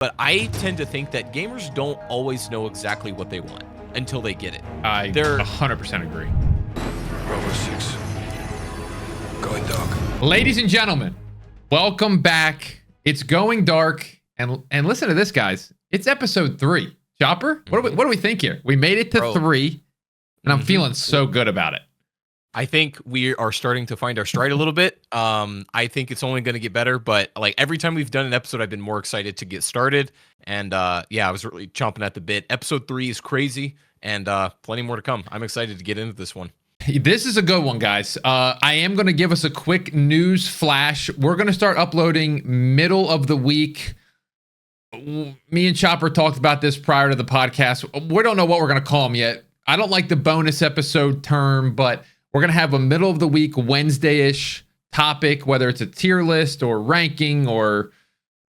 but I tend to think that gamers don't always know exactly what they want until they get it. They're 100% agree. Bravo 6. Going dark. Ladies and gentlemen, welcome back. It's Going Dark. And listen to this, guys. It's episode 3. Chopper, what do we think here? We made it to 3, and I'm feeling so good about it. I think we are starting to find our stride a little bit. I think it's only going to get better, but like every time we've done an episode, I've been more excited to get started. And yeah, I was really chomping at the bit. Episode 3 is crazy, and plenty more to come. I'm excited to get into this one. This is a good one, guys. I am going to give us a quick news flash. We're going to start uploading middle of the week. Me and Chopper talked about this prior to the podcast. We don't know what we're going to call them yet. I don't like the bonus episode term, but we're going to have a middle of the week, Wednesday-ish topic, whether it's a tier list or ranking or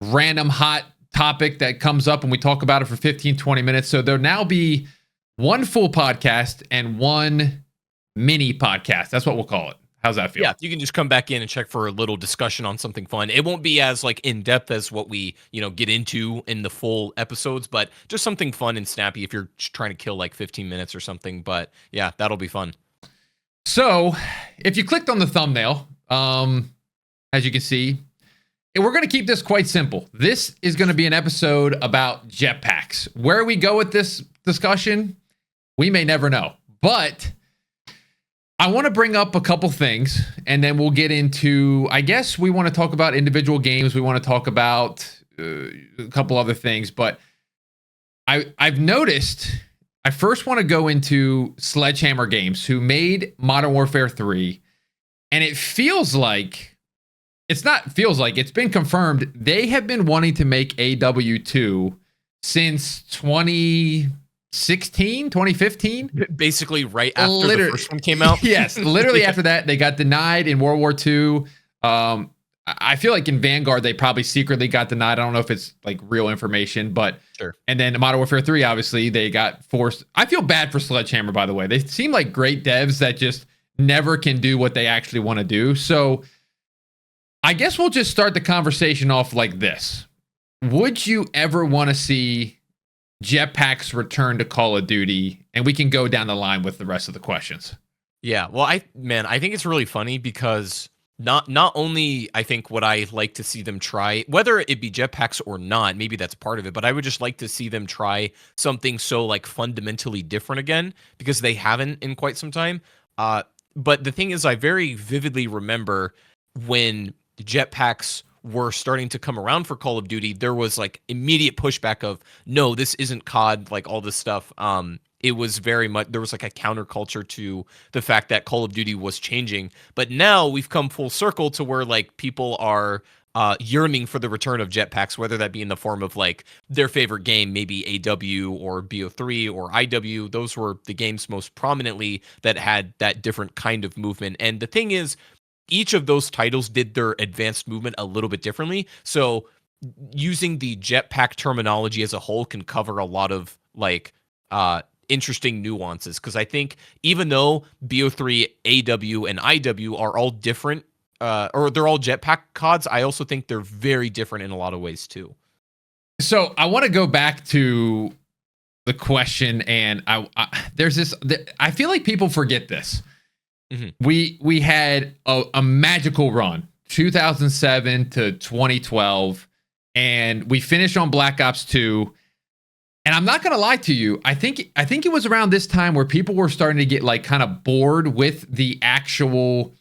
random hot topic that comes up and we talk about it for 15, 20 minutes. So there'll now be one full podcast and one mini podcast. That's what we'll call it. How's that feel? Yeah, you can just come back in and check for a little discussion on something fun. It won't be as like in depth as what we, get into in the full episodes, but just something fun and snappy if you're trying to kill like 15 minutes or something. But yeah, that'll be fun. So if you clicked on the thumbnail, as you can see, we're going to keep this quite simple. This is going to be an episode about jetpacks. Where we go with this discussion, we may never know, but I want to bring up a couple things, and then we'll get into, I guess we want to talk about individual games. We want to talk about a couple other things, but I've noticed, I first want to go into Sledgehammer Games, who made Modern Warfare 3, and it feels like, it's been confirmed, they have been wanting to make AW2 since 2015. Basically right after the first one came out. Yes, literally after that. They got denied in World War II. I feel like in Vanguard they probably secretly got denied. I don't know if it's like real information, but sure. And then Modern Warfare 3, obviously they got forced. I feel bad for Sledgehammer, by the way. They seem like great devs that just never can do what they actually want to do. So I guess we'll just start the conversation off like this. Would you ever want to see Jetpacks return to Call of Duty? And we can go down the line with the rest of the questions. Yeah, well, I think it's really funny because not only I think would I like to see them try, whether it be jetpacks or not, maybe that's part of it, but I would just like to see them try something so like fundamentally different again, because they haven't in quite some time. But the thing is, I very vividly remember when jetpacks were starting to come around for Call of Duty, there was like immediate pushback of, no, this isn't COD, like all this stuff. It was very much, there was like a counterculture to the fact that Call of Duty was changing. But now we've come full circle to where like people are yearning for the return of jetpacks, whether that be in the form of like their favorite game, maybe AW or BO3 or IW. Those were the games most prominently that had that different kind of movement. And the thing is, each of those titles did their advanced movement a little bit differently. So using the jetpack terminology as a whole can cover a lot of like interesting nuances. Because I think even though BO3, AW, and IW are all different, or they're all jetpack CODs, I also think they're very different in a lot of ways too. So I want to go back to the question, and there's this. I feel like people forget this. Mm-hmm. We had a magical run, 2007 to 2012, and we finished on Black Ops 2. And I'm not gonna lie to you, I think it was around this time where people were starting to get like kind of bored with the actual,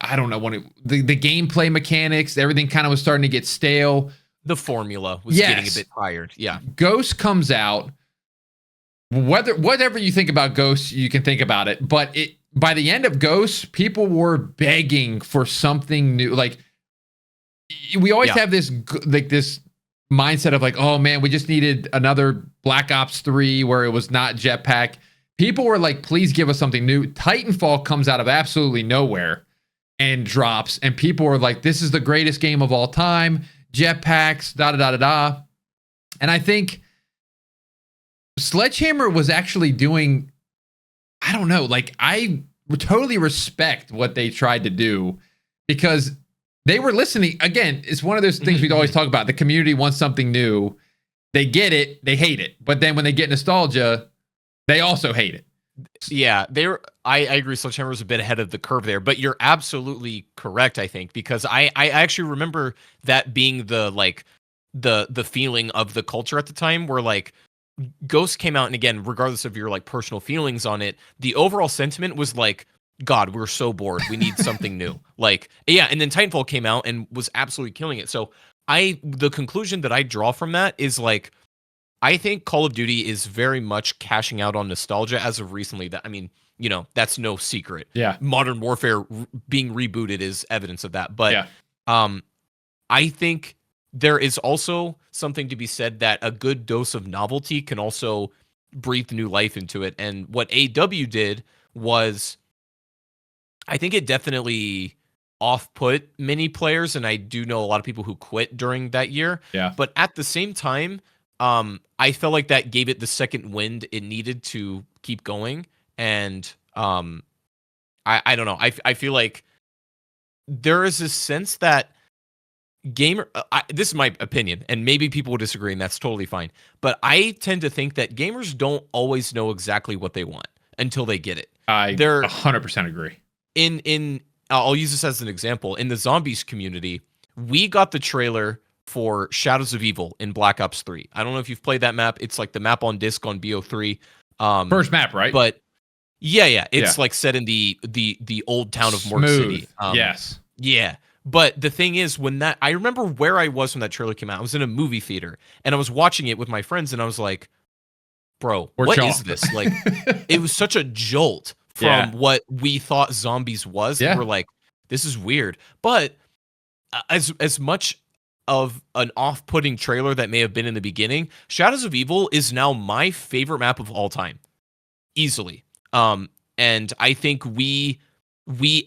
I don't know, the gameplay mechanics. Everything kind of was starting to get stale. The formula was getting a bit tired. Yeah. Ghost comes out. Whatever you think about Ghost, you can think about it. But by the end of Ghost, people were begging for something new. Like we always have this mindset of like, oh man, we just needed another Black Ops 3 where it was not jetpack. People were like, please give us something new. Titanfall comes out of absolutely nowhere and drops, and people were like, this is the greatest game of all time. Jetpacks, da da da da da. And I think Sledgehammer was actually doing, I don't know, like I totally respect what they tried to do, because they were listening. Again, it's one of those things we'd always talk about. The community wants something new. They get it, they hate it. But then when they get nostalgia, they also hate it. Yeah, I agree. Sledgehammer was a bit ahead of the curve there, but you're absolutely correct, I think, because I actually remember that being the feeling of the culture at the time, where like Ghost came out, and again, regardless of your like personal feelings on it, the overall sentiment was like, God, we're so bored. We need something new. Like, yeah, and then Titanfall came out and was absolutely killing it. So the conclusion that I draw from that is like, I think Call of Duty is very much cashing out on nostalgia as of recently. That, I mean, you know, that's no secret. Yeah. Modern Warfare being rebooted is evidence of that. But yeah. I think there is also something to be said that a good dose of novelty can also breathe new life into it. And what AW did was, I think it definitely off-put many players, and I do know a lot of people who quit during that year. Yeah. But at the same time, I felt like that gave it the second wind it needed to keep going. And I don't know. I feel like there is a sense that this is my opinion, and maybe people will disagree, and that's totally fine. But I tend to think that gamers don't always know exactly what they want until they get it. They're 100% agree. I'll use this as an example. In the zombies community, we got the trailer for Shadows of Evil in Black Ops 3. I don't know if you've played that map. It's like the map on disc on BO3. First map, right? But yeah. It's like set in the old town of Morgue City. Yes. Yeah. But the thing is, I remember where I was when that trailer came out. I was in a movie theater, and I was watching it with my friends, and I was like, bro, what is this? Like, it was such a jolt from what we thought zombies was. Yeah. We're like, this is weird. But as much of an off-putting trailer that may have been in the beginning, Shadows of Evil is now my favorite map of all time, easily. And I think we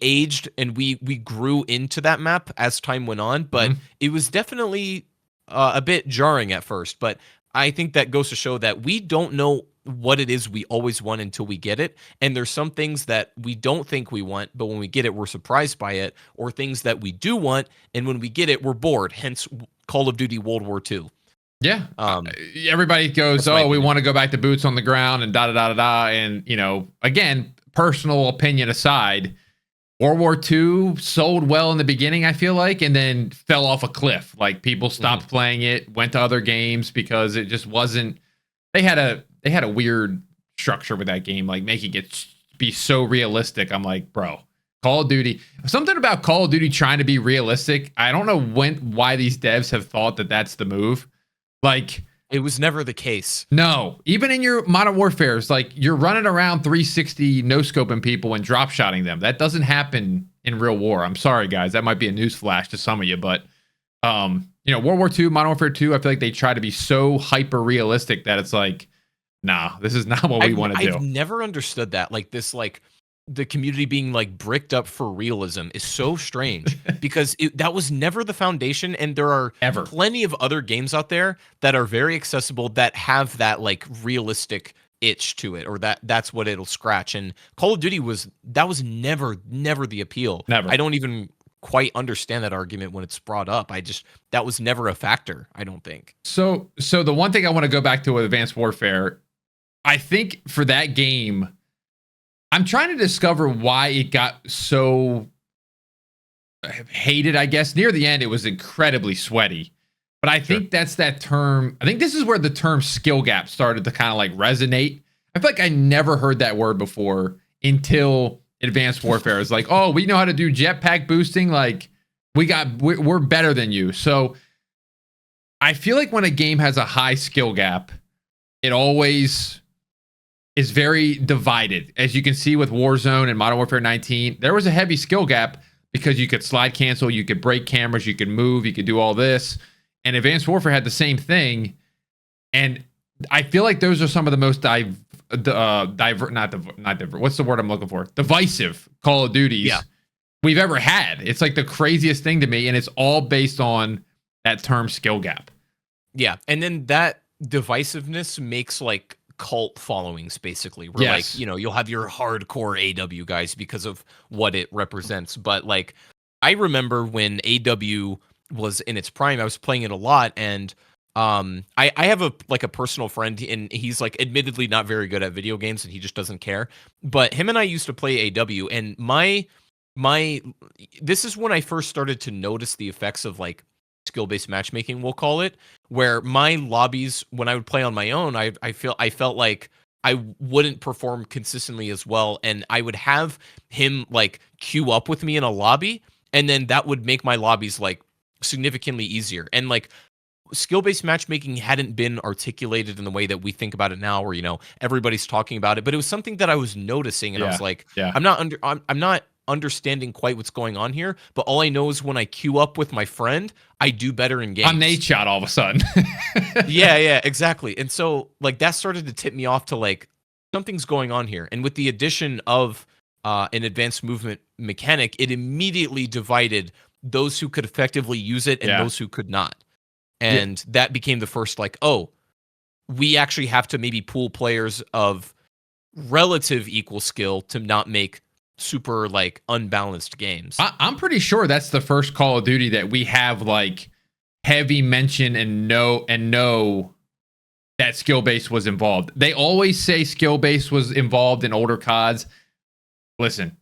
aged and we grew into that map as time went on, but it was definitely a bit jarring at first. But I think that goes to show that we don't know what it is we always want until we get it. And there's some things that we don't think we want, but when we get it, we're surprised by it, or things that we do want, and when we get it, we're bored. Hence Call of Duty World War II. Yeah. Everybody goes, oh, we want to go back to boots on the ground and da-da-da-da-da. And, you know, again, personal opinion aside, World War II sold well in the beginning, I feel like, and then fell off a cliff. Like, people stopped playing it, went to other games because it just wasn't... They had a weird structure with that game, like making it be so realistic. I'm like, bro, Call of Duty, something about Call of Duty trying to be realistic. I don't know why these devs have thought that that's the move. Like, it was never the case. No, even in your Modern Warfares, like, you're running around 360 no scoping people and drop shotting them. That doesn't happen in real war. I'm sorry, guys. That might be a newsflash to some of you, but you know, World War II, Modern Warfare 2, I feel like they try to be so hyper realistic that it's like, nah, this is not what we want to do. I've never understood that. Like, this, like, the community being like bricked up for realism is so strange because that was never the foundation. And there are plenty of other games out there that are very accessible that have that like realistic itch to it, or that's what it'll scratch. And Call of Duty was never the appeal. Never. I don't even quite understand that argument when it's brought up. That was never a factor, I don't think. So the one thing I want to go back to with Advanced Warfare, I think for that game, I'm trying to discover why it got so hated, I guess. Near the end, it was incredibly sweaty. But I think that's that term. I think this is where the term skill gap started to kind of like resonate. I feel like I never heard that word before until Advanced Warfare. It's like, oh, we know how to do jetpack boosting. Like, we're better than you. So I feel like when a game has a high skill gap, it always is very divided. As you can see with Warzone and Modern Warfare 19, there was a heavy skill gap because you could slide cancel, you could break cameras, you could move, you could do all this. And Advanced Warfare had the same thing. And I feel like those are some of the most what's the word I'm looking for? Divisive Call of Duties we've ever had. It's like the craziest thing to me, and it's all based on that term skill gap. Yeah, and then that divisiveness makes like cult followings, basically. Where like, you know, you'll have your hardcore AW guys because of what it represents, but like I remember when AW was in its prime, I was playing it a lot, and I have a personal friend, and he's like admittedly not very good at video games, and he just doesn't care. But him and I used to play AW, and my this is when I first started to notice the effects of like skill-based matchmaking, we'll call it, where my lobbies when I would play on my own, I felt like I wouldn't perform consistently as well, and I would have him like queue up with me in a lobby, and then that would make my lobbies like significantly easier. And like skill-based matchmaking hadn't been articulated in the way that we think about it now, where everybody's talking about it, but it was something that I was noticing, and I was like, yeah. I'm not understanding quite what's going on here, but all I know is when I queue up with my friend, I do better in games. I'm Nate shot all of a sudden. yeah, exactly. And so like that started to tip me off to like something's going on here. And with the addition of an advanced movement mechanic, it immediately divided those who could effectively use it and those who could not. And that became the first like, oh, we actually have to maybe pool players of relative equal skill to not make super like unbalanced games. I'm pretty sure that's the first Call of Duty that we have like heavy mention and know that skill base was involved. They always say skill base was involved in older CODs. Listen,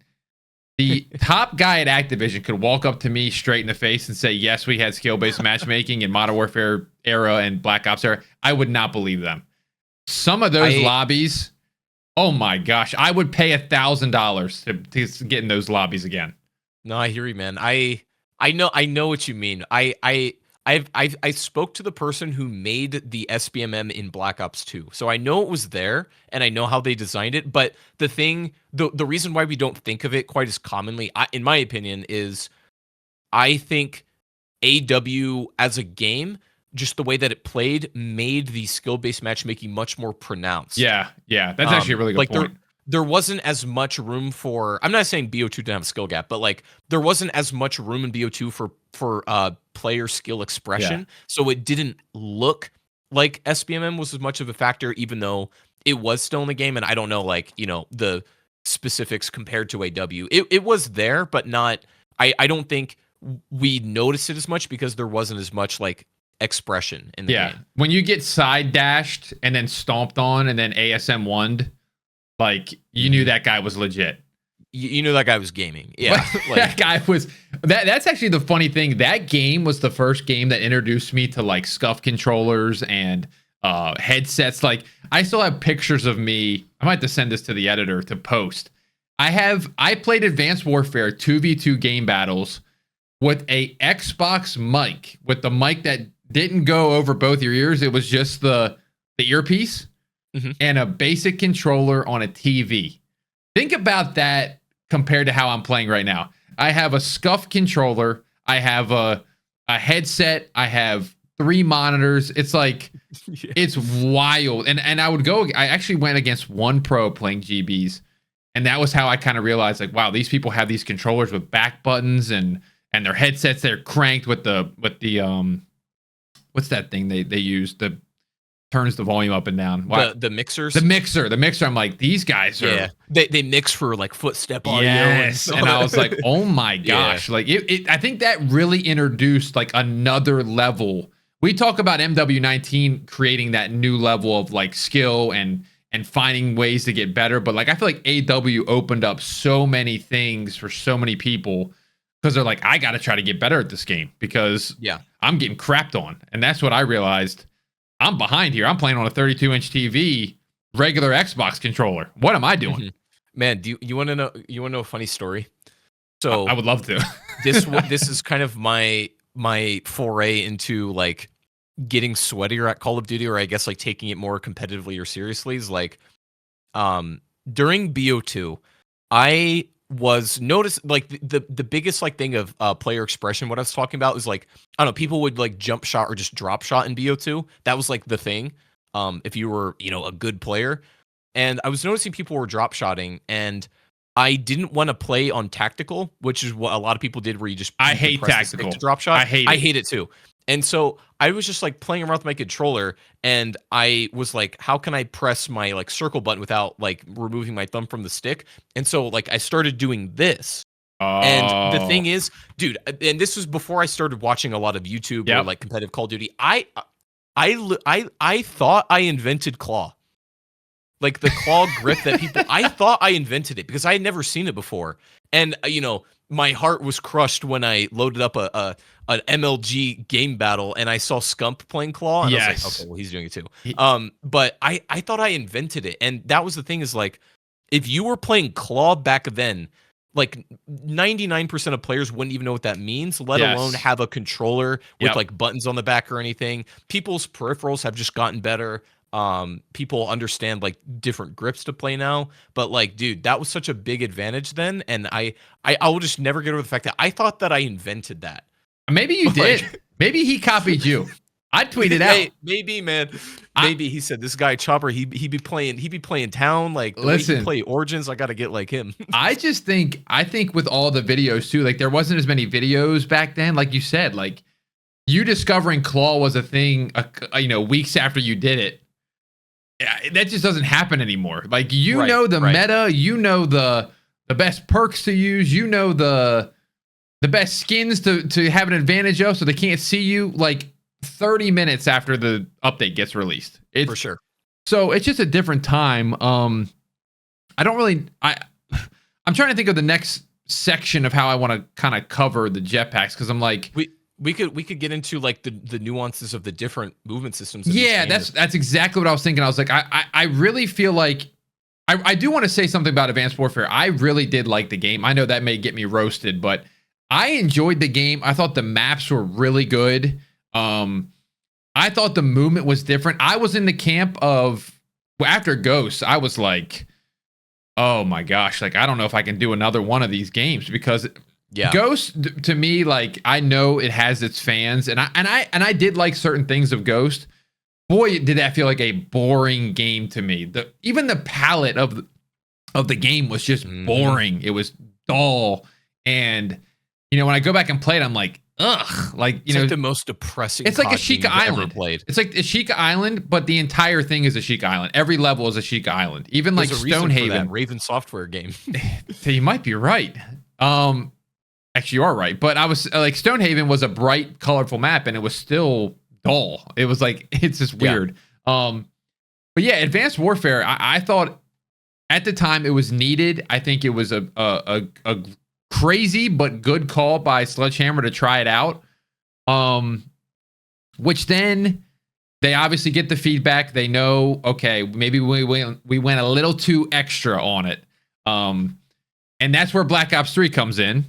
the top guy at Activision could walk up to me straight in the face and say, yes, we had skill-based matchmaking in Modern Warfare era and Black Ops era. I would not believe them. Some of those lobbies, oh my gosh, I would pay $1,000 to get in those lobbies again. No, I hear you, man. I know what you mean. I spoke to the person who made the SBMM in Black Ops 2. So I know it was there and I know how they designed it, but the reason why we don't think of it quite as commonly, in my opinion, is I think AW as a game, just the way that it played, made the skill-based matchmaking much more pronounced. Yeah, that's actually a really good point. There wasn't as much room for. I'm not saying BO2 didn't have a skill gap, but like there wasn't as much room in BO2 for player skill expression. So it didn't look like SBMM was as much of a factor, even though it was still in the game. And I don't know, like the specifics compared to AW. It was there, but not. I don't think we noticed it as much because there wasn't as much like expression in the game. When you get side dashed and then stomped on and then ASM 1'd, like you knew that guy was legit. You knew that guy was gaming. Yeah. That guy was that's actually the funny thing. That game was the first game that introduced me to like scuff controllers and headsets. Like I still have pictures of me. I might have to send this to the editor to post. I played Advanced Warfare 2v2 game battles with a Xbox mic, with the mic that didn't go over both your ears. It was just the earpiece and a basic controller on a TV. Think about that compared to how I'm playing right now. I have a scuff controller. I have a headset. I have 3 monitors. It's like, it's wild. And I actually went against one pro playing GBs. And that was how I kind of realized like, wow, these people have these controllers with back buttons and their headsets, they're cranked with the what's that thing they use that turns the volume up and down? The mixers? The mixer. I'm like, these guys are... They mix for like footstep audio. Yes. And I was like, oh my gosh. Like I think that really introduced like another level. We talk about MW19 creating that new level of like skill and finding ways to get better. But like, I feel like AW opened up so many things for so many people because they're like, I got to try to get better at this game because I'm getting crapped on. And that's what I realized. I'm behind here. I'm playing on a 32-inch TV, regular Xbox controller. What am I doing? Man, do you want to know? You want to know a funny story? So I would love to. this is kind of my foray into like getting sweatier at Call of Duty, or I guess like taking it more competitively or seriously. Is like during BO2, I was noticed like the biggest like thing of player expression. What I was talking about is like, I don't know, people would like jump shot or just drop shot in BO2. That was like the thing. If you were, a good player. And I was noticing people were drop shotting, and I didn't want to play on tactical, which is what a lot of people did, where you just I hate tactical to drop shot. I hate it too. And so I was just like playing around with my controller, and I was like, how can I press my like circle button without like removing my thumb from the stick? And so like I started doing this, And the Oh. thing is, dude, and this was before I started watching a lot of YouTube or Yep. like competitive Call of Duty. I thought I invented claw. Like the claw grip that people I thought I invented it because I had never seen it before. And my heart was crushed when I loaded up an MLG game battle and I saw Scump playing claw and I was like, Yes. okay, well he's doing it too. He- But I thought I invented it. And that was the thing is like if you were playing claw back then, like 99% of players wouldn't even know what that means, let Yes. alone have a controller with Yep. like buttons on the back or anything. People's peripherals have just gotten better. People understand like different grips to play now, but like dude, that was such a big advantage then, and I will just never get over the fact that I thought that I invented that. Maybe you Like- did. Maybe he copied you. I'd tweet it out. Hey, maybe, man. Maybe he said this guy Chopper, he be playing town like the way Listen. he play Origins. I got to get like him. I think with all the videos too, like there wasn't as many videos back then. Like you said, like you discovering claw was a thing, weeks after you did it. Yeah, that just doesn't happen anymore. Like you Right, know the right. meta, you know the best perks to use, you know the best skins to have an advantage of, so they can't see you like 30 minutes after the update gets released. For sure. So it's just a different time. I'm trying to think of the next section of how I want to kind of cover the jetpacks because I'm like, We could get into like the nuances of the different movement systems. in this yeah, game. that's exactly what I was thinking. I was like, I really feel like I do want to say something about Advanced Warfare. I really did like the game. I know that may get me roasted, but I enjoyed the game. I thought the maps were really good. I thought the movement was different. I was in the camp of after Ghosts, I was like, oh my gosh, like I don't know if I can do another one of these games because yeah. Ghost to me, like I know it has its fans, and I did like certain things of Ghost. Boy, did that feel like a boring game to me. Even the palette of the game was just boring. It was dull, and when I go back and play it, I'm like, ugh, like It's like the most depressing. it's like a COD Sheikah game you've ever Island. Played. It's like a Sheikah Island, but the entire thing is a Sheikah Island. Every level is a Sheikah Island. Even like There's a reason for Stonehaven. that Raven Software game. So you might be right. Actually, you are right. But I was like, Stonehaven was a bright, colorful map, and it was still dull. It was like it's just weird. But yeah, Advanced Warfare. I thought at the time it was needed. I think it was a crazy but good call by Sledgehammer to try it out. Which then they obviously get the feedback. They know, okay, maybe we went a little too extra on it. And that's where Black Ops 3 comes in.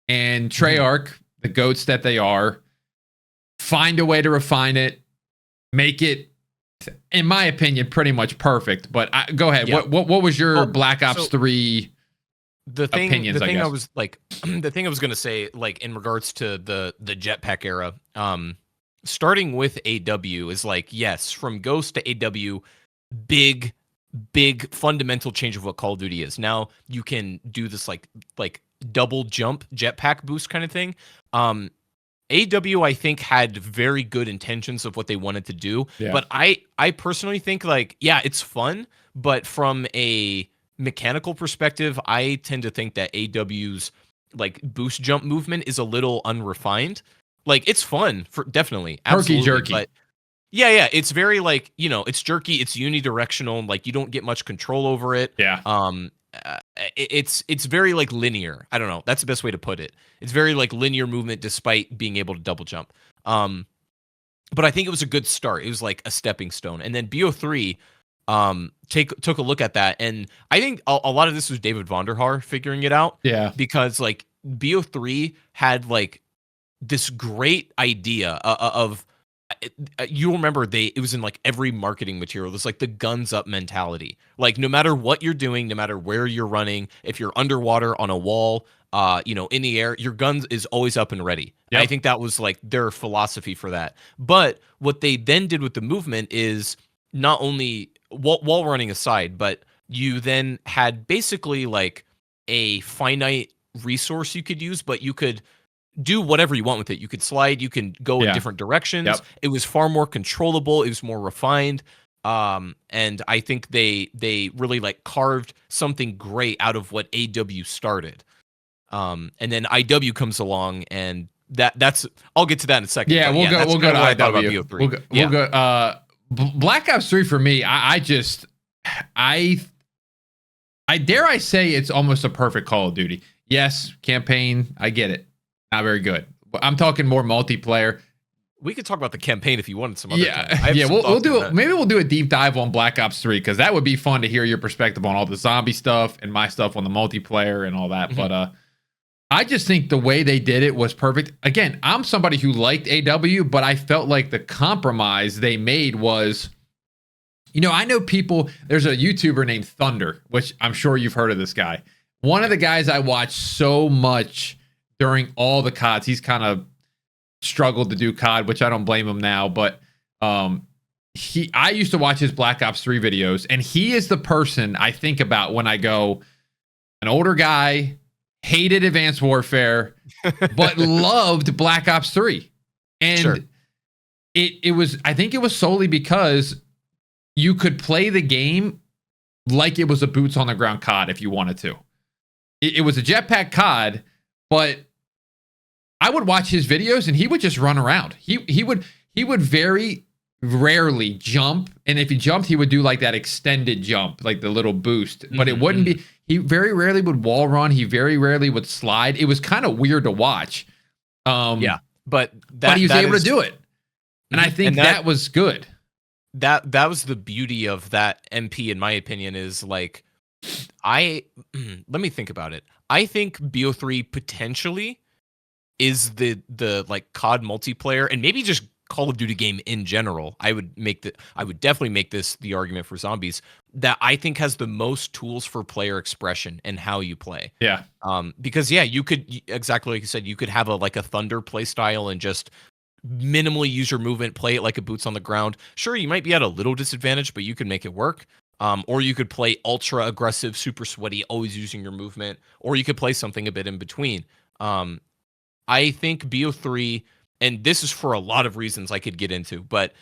And Treyarch, the goats that they are, find a way to refine it, make it, in my opinion, pretty much perfect. But go ahead. Yeah. What was your Black Ops 3 opinions? The thing I I guess. was like, the thing I was gonna say, like in regards to the jetpack era, starting with AW is like, yes, from Ghost to AW, big fundamental change of what Call of Duty is. Now you can do this like double jump jetpack boost kind of thing. AW I think had very good intentions of what they wanted to do, Yeah. but I personally think like, yeah, it's fun, but from a mechanical perspective, I tend to think that AW's like boost jump movement is a little unrefined. Like it's fun for definitely, absolutely, jerky. but yeah, it's very like it's jerky, it's unidirectional, like you don't get much control over it. Yeah. It's very like linear. I don't know. That's the best way to put it. It's very like linear movement despite being able to double jump. But I think it was a good start. It was like a stepping stone. And then BO3 took a look at that, and I think a lot of this was David Vonderhaar figuring it out. Yeah. Because like BO3 had like this great idea of you'll remember it was in like every marketing material. There's like the guns up mentality. Like no matter what you're doing, no matter where you're running, if you're underwater on a wall, in the air, your guns is always up and ready. Yep. I think that was like their philosophy for that. But what they then did with the movement is not only wall running aside, but you then had basically like a finite resource you could use, but you could do whatever you want with it. You could slide, you can go in different directions. Yep. It was far more controllable, it was more refined. And I think they really like carved something great out of what AW started. And then IW comes along, and that's I'll get to that in a second. Yeah, but we'll go. We'll go to what I thought about IW. BO3. We'll go. Black Ops 3 for me. I dare I say it's almost a perfect Call of Duty. Yes, campaign. I get it. Not very good. I'm talking more multiplayer. We could talk about the campaign if you wanted some other time. Yeah. We'll do it. Maybe we'll do a deep dive on Black Ops 3 because that would be fun to hear your perspective on all the zombie stuff and my stuff on the multiplayer and all that. Mm-hmm. But I just think the way they did it was perfect. Again, I'm somebody who liked AW, but I felt like the compromise they made was, I know people, there's a YouTuber named Thunder, which I'm sure you've heard of this guy. One of the guys I watched so much during all the CODs, he's kind of struggled to do COD, which I don't blame him now, but I used to watch his Black Ops 3 videos, and he is the person I think about when I go, an older guy, hated Advanced Warfare, but loved Black Ops 3. And sure. I think it was solely because you could play the game like it was a boots on the ground COD if you wanted to. It was a jetpack COD, but I would watch his videos and he would just run around. He would very rarely jump, and if he jumped, he would do like that extended jump, like the little boost. But it wouldn't be. He very rarely would wall run. He very rarely would slide. It was kind of weird to watch. But he was able to do it, and I think that was good. That was the beauty of that MP, in my opinion, is like, let me think about it. I think BO3 potentially is the like COD multiplayer, and maybe just Call of Duty game in general. I would definitely make this the argument for zombies, that I think has the most tools for player expression and how you play. Yeah. Because you could, exactly like you said, you could have a Thunder play style and just minimally use your movement, play it like a boots on the ground. Sure, you might be at a little disadvantage, but you can make it work. Or you could play ultra aggressive, super sweaty, always using your movement, or you could play something a bit in between. I think BO3, and this is for a lot of reasons I could get into, but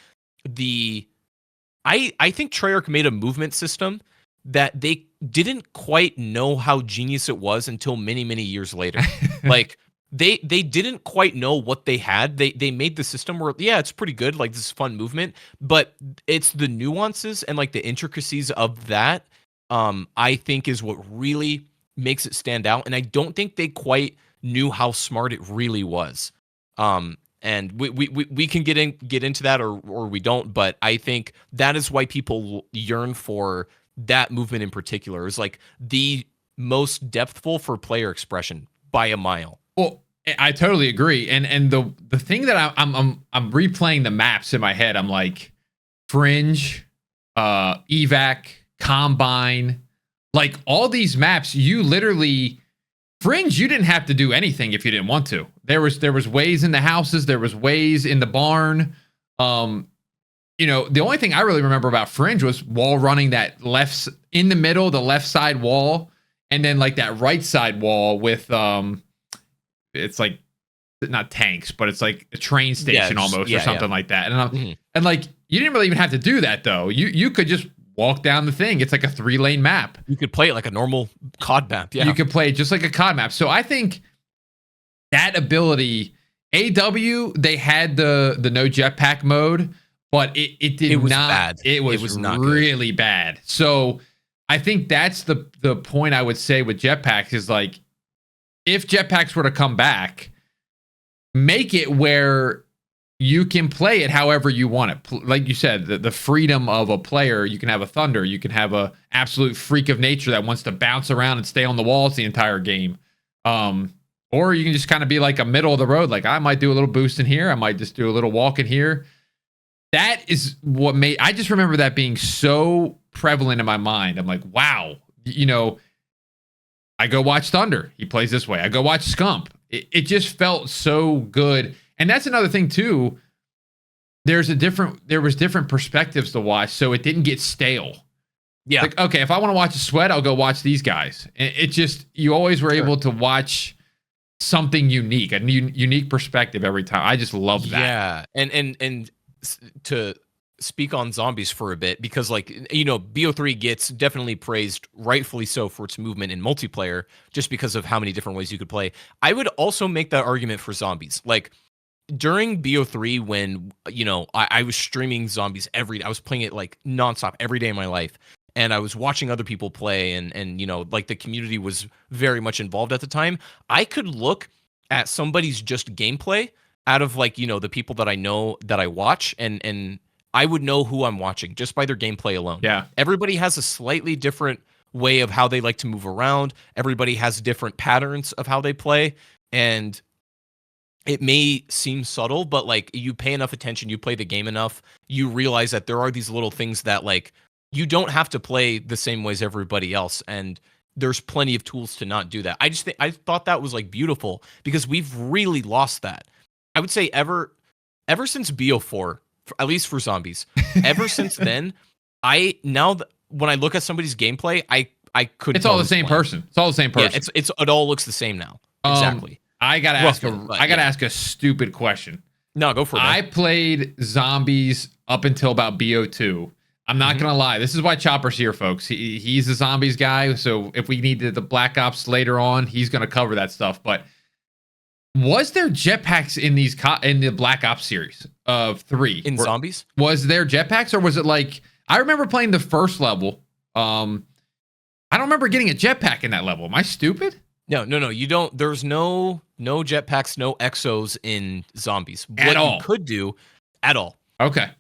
I think Treyarch made a movement system that they didn't quite know how genius it was until many, many years later. Like, they didn't quite know what they had. They made the system where, yeah, it's pretty good, like this fun movement, but it's the nuances and like the intricacies of that, I think is what really makes it stand out. And I don't think they quite knew how smart it really was. And we can get into that or we don't, but I think that is why people yearn for that movement in particular, is like the most depthful for player expression by a mile. Well, I totally agree. And the thing that I'm replaying the maps in my head, I'm like Fringe, Evac, Combine, like all these maps, you literally Fringe, you didn't have to do anything if you didn't want to. There was ways in the houses, there was ways in the barn. The only thing I really remember about Fringe was wall running that in the middle, the left side wall, and then like that right side wall with it's like not tanks, but it's like a train station almost or something like that. And like you didn't really even have to do that though. You could just walk down the thing. It's like a 3-lane map. You could play it like a normal COD map. Yeah, you could play it just like a COD map. So I think that ability, AW, they had the no jetpack mode, but it was not bad. It was not really bad. So I think that's the point I would say with jetpacks is like, if jetpacks were to come back, make it where you can play it however you want it. Like you said, the freedom of a player. You can have a Thunder. You can have a absolute freak of nature that wants to bounce around and stay on the walls the entire game. Or you can just kind of be like a middle of the road. Like, I might do a little boost in here. I might just do a little walk in here. That is what I just remember that being so prevalent in my mind. I'm like, wow, I go watch Thunder. He plays this way. I go watch Scump. It just felt so good. And that's another thing too. There was different perspectives to watch, so it didn't get stale. Yeah. Like, okay, if I want to watch a sweat, I'll go watch these guys. It just, you always were able to watch something unique, a unique perspective every time. I just love that. Yeah. And to speak on zombies for a bit because, like, BO3 gets definitely praised, rightfully so, for its movement in multiplayer, just because of how many different ways you could play. I would also make that argument for zombies. Like, during BO3, when I was streaming zombies I was playing it like nonstop every day of my life, and I was watching other people play, and like the community was very much involved at the time. I could look at somebody's just gameplay out of like the people that I know that I watch, and I would know who I'm watching just by their gameplay alone. Yeah. Everybody has a slightly different way of how they like to move around. Everybody has different patterns of how they play, and it may seem subtle, but like you pay enough attention, you play the game enough, you realize that there are these little things that like you don't have to play the same way as everybody else, and there's plenty of tools to not do that. I thought that was like beautiful because we've really lost that. I would say ever since BO4, at least for zombies, ever since then, when I look at somebody's gameplay, I couldn't. It's all the same person. It's all the same person. Yeah, it all looks the same now. Exactly. I gotta ask a stupid question. No, go for it. I played zombies up until about BO2. I'm not gonna lie. This is why Chopper's here, folks. He's a zombies guy. So if we needed the Black Ops later on, he's gonna cover that stuff. But was there jetpacks in the Black Ops series of 3? Zombies? Was there jetpacks, or was it like I remember playing the first level? I don't remember getting a jetpack in that level. Am I stupid? No, you don't. There's no jetpacks, no exos in zombies. At all. You could do at all. Okay.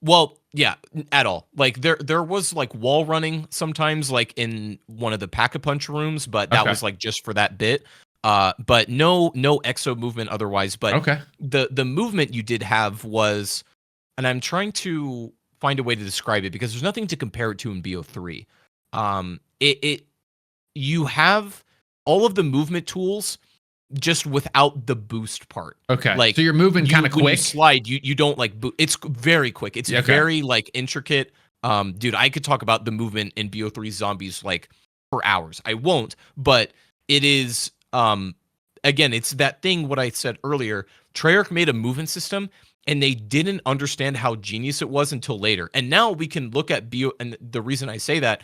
Well, yeah, at all. Like there was like wall running sometimes, like in one of the Pack-a-Punch rooms, but that was like just for that bit. But no exo movement otherwise. But okay. The movement you did have was, and I'm trying to find a way to describe it because there's nothing to compare it to in BO3. You have all of the movement tools just without the boost part. Okay. Like, so you're moving kind of quick. When you slide, you don't like it's very quick. It's very like intricate. Dude, I could talk about the movement in BO3 zombies like for hours. I won't, but it is again, it's that thing what I said earlier. Treyarch made a movement system and they didn't understand how genius it was until later. And now we can look at and the reason I say that,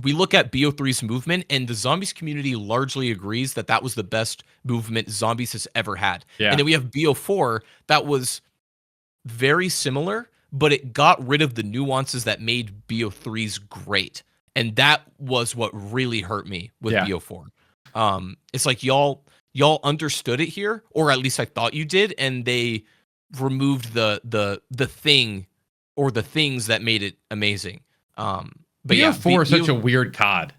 we look at BO3's movement, and the zombies community largely agrees that was the best movement zombies has ever had. Yeah. And then we have BO4 that was very similar, but it got rid of the nuances that made BO3's great. And that was what really hurt me with BO4. It's like y'all understood it here, or at least I thought you did, and they removed the thing or the things that made it amazing. But BO4 is such a weird COD.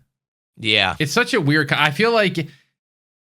Yeah. It's such a weird COD. I feel like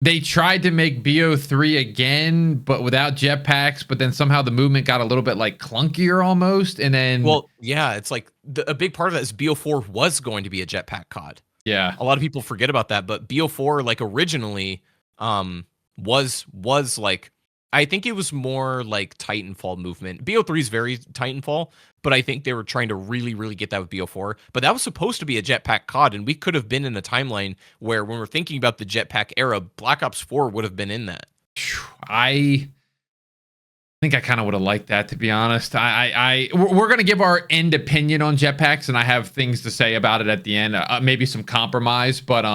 they tried to make BO3 again, but without jetpacks, but then somehow the movement got a little bit like clunkier almost. And then... Well, yeah, it's like a big part of that is BO4 was going to be a jetpack COD. Yeah. A lot of people forget about that, but BO4 like originally was like, I think it was more like Titanfall movement. BO3 is very Titanfall, but I think they were trying to really, really get that with BO4. But that was supposed to be a jetpack COD, and we could have been in a timeline where when we're thinking about the jetpack era, Black Ops 4 would have been in that. I think I kind of would have liked that, to be honest. We're going to give our end opinion on jetpacks, and I have things to say about it at the end. Maybe some compromise, but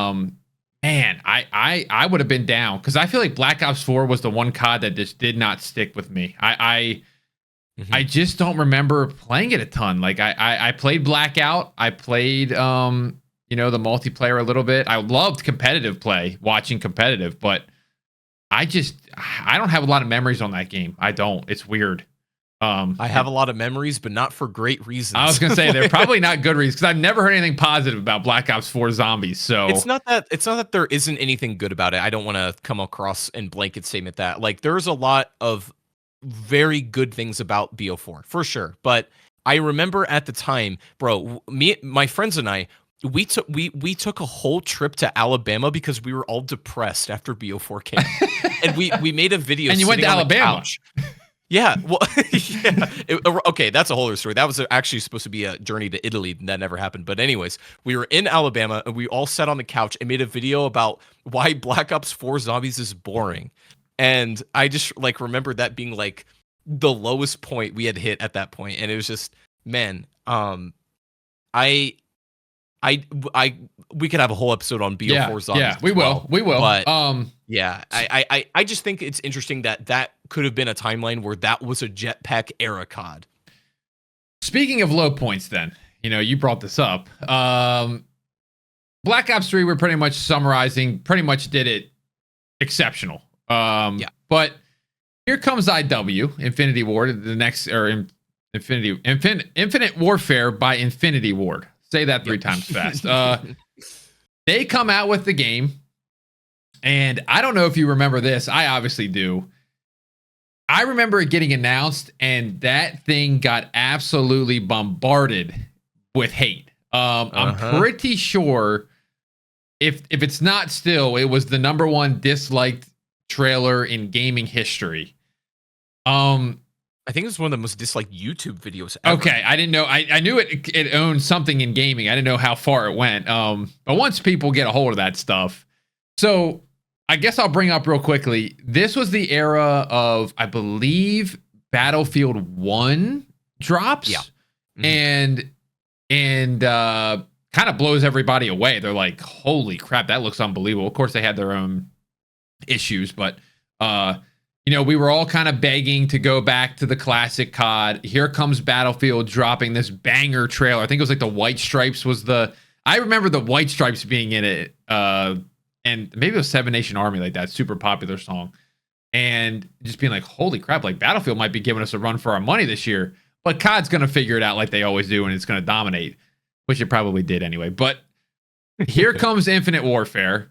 man, I would have been down because I feel like Black Ops 4 was the one COD that just did not stick with me. I just don't remember playing it a ton. Like I played Blackout. I played the multiplayer a little bit. I loved competitive play, watching competitive, but I don't have a lot of memories on that game. I don't. It's weird. I have a lot of memories, but not for great reasons. I was gonna say they're probably not good reasons because I've never heard anything positive about Black Ops 4 Zombies. So it's not that there isn't anything good about it. I don't want to come across and blanket statement that. Like, there's a lot of very good things about BO4 for sure. But I remember at the time, bro, my friends and I, we took a whole trip to Alabama because we were all depressed after BO4 came, and we made a video. And you went to Alabama. Yeah, well, yeah. Okay, that's a whole other story. That was actually supposed to be a journey to Italy, and that never happened. But anyways, we were in Alabama, and we all sat on the couch and made a video about why Black Ops 4 Zombies is boring. And I just like remember that being like the lowest point we had hit at that point, and it was just, man, I we could have a whole episode on BO4 zombies. Yeah, we will. We will. But yeah, I just think it's interesting that could have been a timeline where that was a jetpack era COD. Speaking of low points, then, you brought this up. Black Ops 3, we're pretty much summarizing, pretty much did it exceptional. Yeah. But here comes IW, Infinity Ward, the next, or Infinite Warfare by Infinity Ward. Say that 3 times fast. They come out with the game, and I don't know if you remember this. I obviously do. I remember it getting announced, and that thing got absolutely bombarded with hate. I'm pretty sure, if it's not still, it was the #1 disliked trailer in gaming history. I think it's one of the most disliked YouTube videos ever. Okay, I didn't know. I knew it owned something in gaming. I didn't know how far it went. But once people get a hold of that stuff, so I guess I'll bring up real quickly. This was the era of, I believe, Battlefield 1 drops. Yeah. And kind of blows everybody away. They're like, holy crap, that looks unbelievable. Of course, they had their own issues, but we were all kind of begging to go back to the classic COD. Here comes Battlefield dropping this banger trailer. I think it was like the White Stripes I remember the White Stripes being in it. And maybe it was Seven Nation Army, like that super popular song. And just being like, holy crap, like Battlefield might be giving us a run for our money this year. But COD's going to figure it out like they always do, and it's going to dominate, which it probably did anyway. But here comes Infinite Warfare.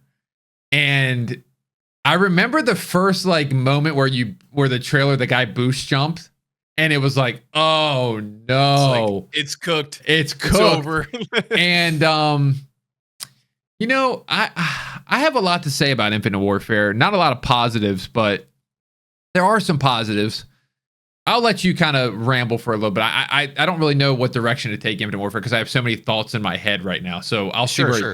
And I remember the first moment where the trailer, the guy boost jumped, and it was like, oh no, it's cooked. It's cooked. It's over. And I have a lot to say about Infinite Warfare. Not a lot of positives, but there are some positives. I'll let you kind of ramble for a little bit. I don't really know what direction to take Infinite Warfare because I have so many thoughts in my head right now. So I'll see where you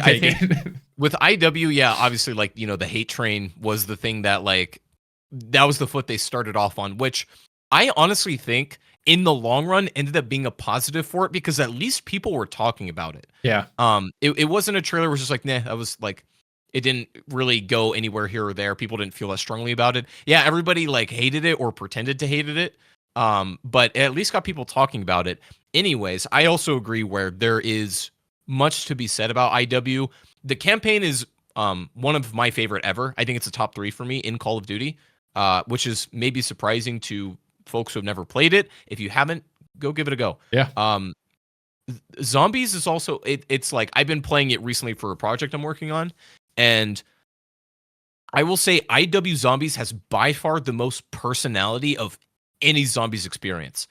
take it. With IW, yeah, obviously, the hate train was the thing that that was the foot they started off on, which I honestly think in the long run ended up being a positive for it because at least people were talking about it. Yeah. It wasn't a trailer where it was just like, nah, that was like, it didn't really go anywhere here or there. People didn't feel that strongly about it. Yeah, everybody hated it or pretended to hated it. But it at least got people talking about it. Anyways, I also agree where there is much to be said about IW. The campaign is one of my favorite ever. I think it's a top 3 for me in Call of Duty, which is maybe surprising to folks who have never played it. If you haven't, go give it a go. Yeah. Zombies is also, it's like, I've been playing it recently for a project I'm working on, and I will say IW Zombies has by far the most personality of any Zombies experience.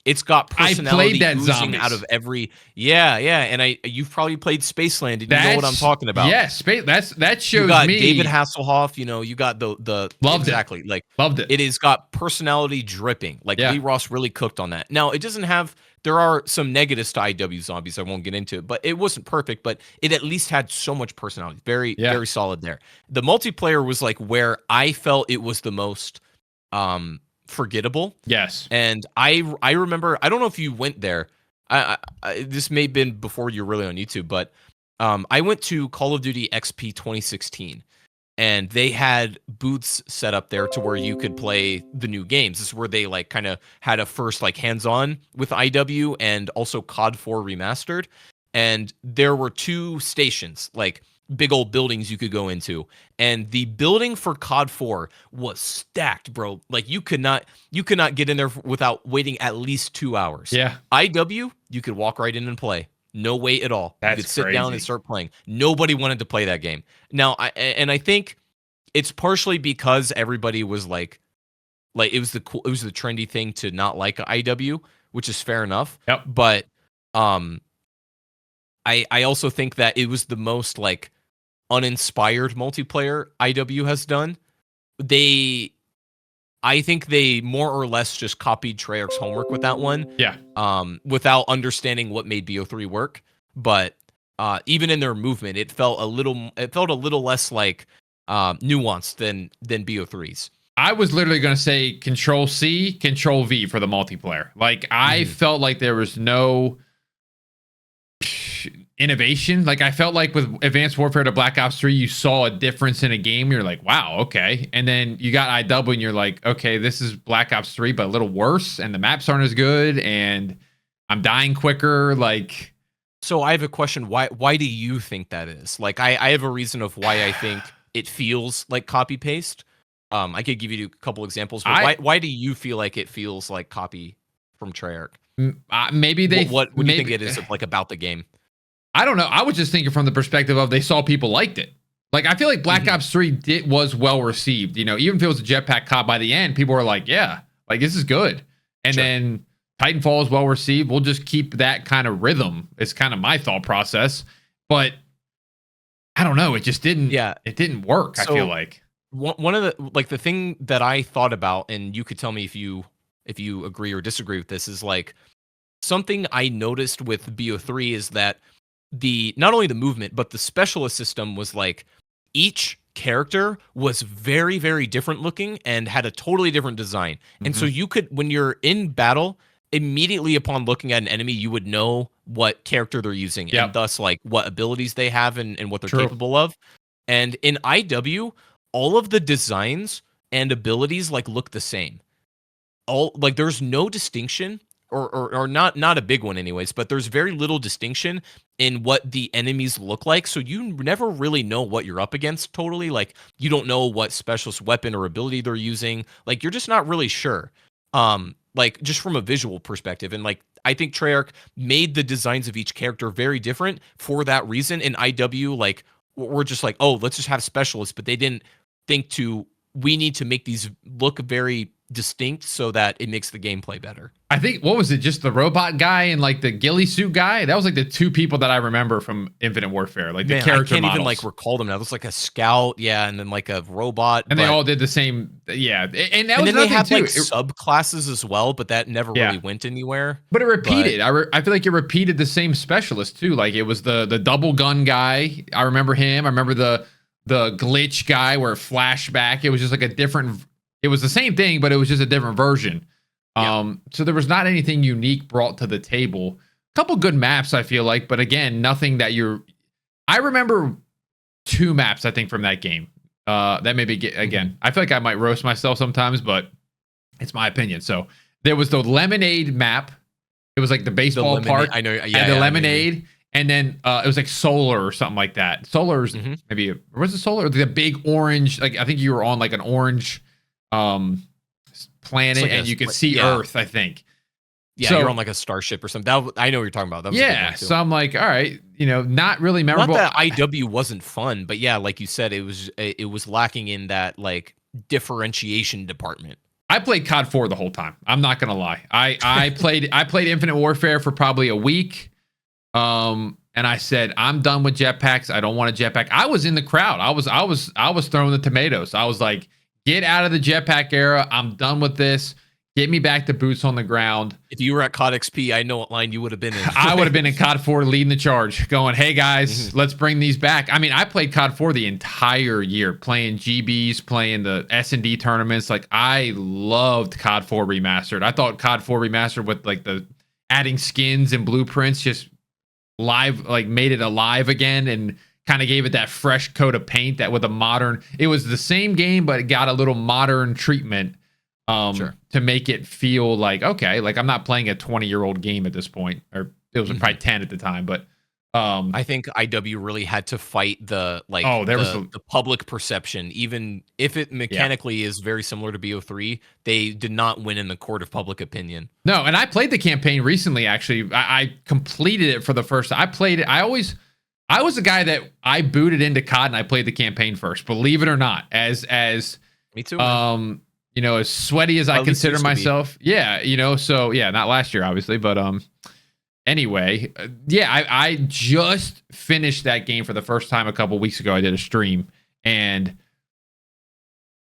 It's got personality oozing out of every. Yeah, and you've probably played Spaceland and you know what I'm talking about. Yes, that shows you got me. David Hasselhoff, you got the loved exactly it. Loved it. It has got personality dripping. Lee Ross really cooked on that. Now it doesn't have. There are some negatives to IW Zombies. I won't get into it, but it wasn't perfect. But it at least had so much personality. Very very solid there. The multiplayer was where I felt it was the most forgettable. Yes. And I remember, I don't know if you went there. I this may have been before you were really on YouTube, but I went to Call of Duty XP 2016, and they had booths set up there to where you could play the new games. This is where they kind of had a first hands-on with IW and also COD 4 remastered. And there were 2 stations, big old buildings you could go into, and the building for COD 4 was stacked, bro. You could not get in there without waiting at least 2 hours. Yeah. IW, you could walk right in and play. No wait at all. That's you could sit crazy. down and start playing. Nobody wanted to play that game. Now, I think it's partially because everybody was it was the trendy thing to not like IW, which is fair enough. Yep. But I also think that it was the most uninspired multiplayer IW has done. I think they more or less just copied Treyarch's homework with that one. Yeah. Without understanding what made BO3 work. But even in their movement, it felt a little less nuanced than BO3's. I was literally going to say Control C, Control V for the multiplayer. Like I felt like there was no innovation. Like I felt like with Advanced Warfare to Black Ops 3, you saw a difference in a game. You're like, wow, okay. And then you got IW and you're like, okay, this is Black Ops 3, but a little worse. And the maps aren't as good. And I'm dying quicker. Like, so I have a question. Why do you think that is? Like, I have a reason of why I think it feels like copy paste. I could give you a couple examples, but why do you feel like it feels like copy from Treyarch? Maybe they. What do you think it is like about the game? I don't know. I was just thinking from the perspective of they saw people liked it. Like I feel like Black Ops 3 was well received. You know, even if it was a jetpack cop by the end, people were like, "Yeah, like this is good." And then Titanfall is well received. We'll just keep that kind of rhythm. It's kind of my thought process, but I don't know. It just didn't. Yeah, it didn't work. So, I feel like one of the thing that I thought about, and you could tell me if you agree or disagree with this, is like something I noticed with BO3 is that not only the movement but the specialist system was like each character was very, very different looking and had a totally different design. And so you could, when you're in battle, immediately upon looking at an enemy, you would know what character they're using and thus like what abilities they have and what they're capable of. And in IW, all of the designs and abilities like look the same. All like there's no distinction or not a big one anyways, but there's very little distinction in what the enemies look like. So you never really know what you're up against totally. Like you don't know what specialist weapon or ability they're using. Like you're just not really sure. Like just from a visual perspective. And like I think Treyarch made the designs of each character very different for that reason. In IW, like we're just like, oh, let's just have specialists, but they didn't think we need to make these look very distinct so that it makes the gameplay better. I think, what was it, just the robot guy and like the ghillie suit guy? That was like the two people that I remember from Infinite Warfare, like the character I can't models. even like recall them now. It was like a scout, and then like a robot, and they all did the same, and that was then they had too. Like subclasses as well, but that never really went anywhere. But it repeated. I feel like it repeated the same specialist too. Like it was the double gun guy. I remember him. I remember the glitch guy where flashback. It was just like a different. It was the same thing, but it was just a different version. So there was not anything unique brought to the table. A couple good maps, I feel like, but again, nothing that I remember 2 maps, I think, from that game. That maybe again, I feel like I might roast myself sometimes, but it's my opinion. So there was the Lemonade map. It was like the baseball park. I know. Yeah, and the Lemonade. And then it was like Solar or something like that. Solar's maybe, was it Solar? The big orange, like I think you were on like an orange planet, like, and you could see Earth, I think. Yeah, so, you're on like a starship or something. I know what you're talking about. That was so I'm like, all right, not really memorable. Not that IW wasn't fun, but yeah, like you said, it was lacking in that like differentiation department. I played COD 4 the whole time. I'm not gonna lie. I played Infinite Warfare for probably a week. And I said, I'm done with jetpacks. I don't want a jetpack. I was in the crowd. I was throwing the tomatoes. I was like, get out of the jetpack era. I'm done with this. Get me back to boots on the ground. If you were at COD XP, I know what line you would have been in. I would have been in COD 4 leading the charge, going, hey guys, let's bring these back. I mean, I played COD 4 the entire year, playing GBs, playing the S&D tournaments. Like, I loved COD 4 Remastered. I thought COD 4 Remastered with like the adding skins and blueprints just live, like made it alive again and kind of gave it that fresh coat of paint that with a modern, it was the same game, but it got a little modern treatment to make it feel like, okay, like I'm not playing a 20-year-old game at this point, or it was probably 10 at the time, but I think IW really had to fight the public perception, even if it mechanically is very similar to BO3. They did not win in the court of public opinion. No, and I played the campaign recently. Actually, I completed it for the first time. I played it. I was a guy that I booted into COD and I played the campaign first. Believe it or not, as me too. As sweaty as I consider myself. So not last year, obviously, but anyway, I just finished that game for the first time a couple weeks ago. I did a stream, and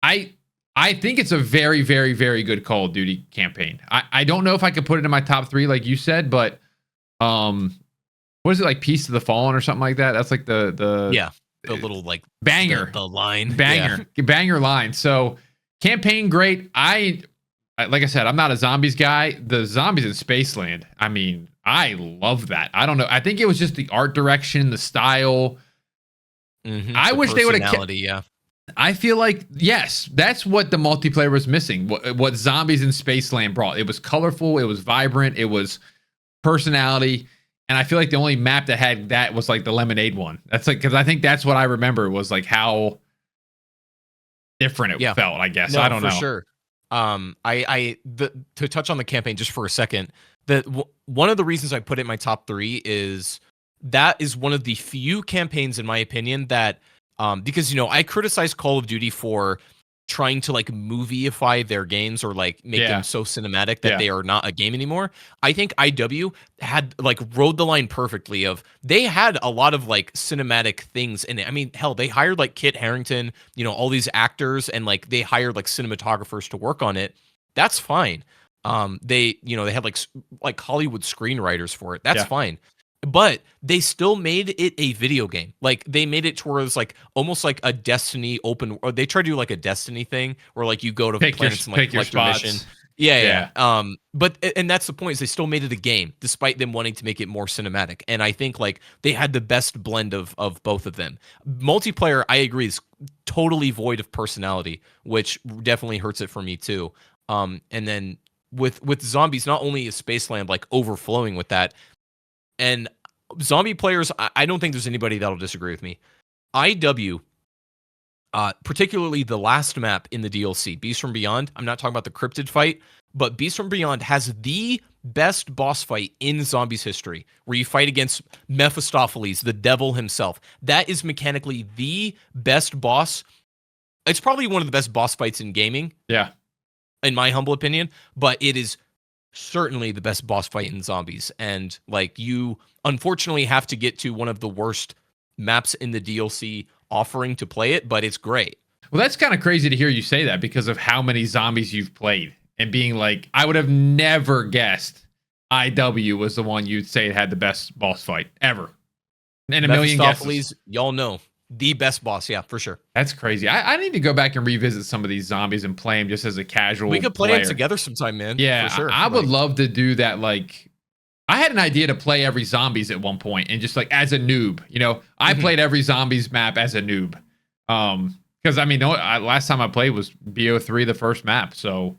I think it's a very, very, very good Call of Duty campaign. I don't know if I could put it in my top 3 like you said, but what is it, like Peace to the Fallen or something like that? That's like the little like banger, the line banger line. So Campaign great. Like I said, I'm not a zombies guy. The zombies in Spaceland, I mean, I love that. I don't know. I think it was just the art direction, the style. I The wish they would have. personality, yeah. I feel like, yes, that's what the multiplayer was missing. What zombies in Spaceland brought. It was colorful. It was vibrant. It was personality. And I feel like the only map that had that was like the Lemonade one. That's like, because I think that's what I remember was like how different it felt, I guess. No, I don't know. For sure. To touch on the campaign just for a second, one of the reasons I put it in my top 3 is that is one of the few campaigns, in my opinion, that because I criticize Call of Duty for trying to like movieify their games or like make them so cinematic that they are not a game anymore. I think IW had like rode the line perfectly of they had a lot of like cinematic things in it. I mean, hell, they hired like Kit Harington, all these actors, and like they hired like cinematographers to work on it. That's fine. They had like Hollywood screenwriters for it. That's fine. But they still made it a video game. Like they made it to where it's like almost like a Destiny open, or they try to do like a Destiny thing where like you go to planets and like collect your mission. Yeah. But and that's the point, is they still made it a game despite them wanting to make it more cinematic. And I think like they had the best blend of both of them. Multiplayer, I agree, is totally void of personality, which definitely hurts it for me too. And then with zombies, not only is Spaceland like overflowing with that, and zombie players, I don't think there's anybody that'll disagree with me. IW, particularly the last map in the DLC, Beast from Beyond, I'm not talking about the cryptid fight, but Beast from Beyond has the best boss fight in zombies history, where you fight against Mephistopheles, the devil himself. That is mechanically the best boss. It's probably one of the best boss fights in gaming. Yeah. In my humble opinion, but it is certainly the best boss fight in zombies. And like, you unfortunately have to get to one of the worst maps in the DLC offering to play it, but it's great. Well, that's kind of crazy to hear you say that because of how many zombies you've played and being like, I would have never guessed IW was the one you'd say it had the best boss fight ever. And a million guesses. Y'all know. The best boss, yeah, for sure. That's crazy. I need to go back and revisit some of these zombies and play them just as a casual. We could play it together sometime, man. Yeah, for sure. I would love to do that. Like, I had an idea to play every zombies at one point, and just like as a noob, I played every zombies map as a noob. Because I mean, last time I played was BO3, the first map. So,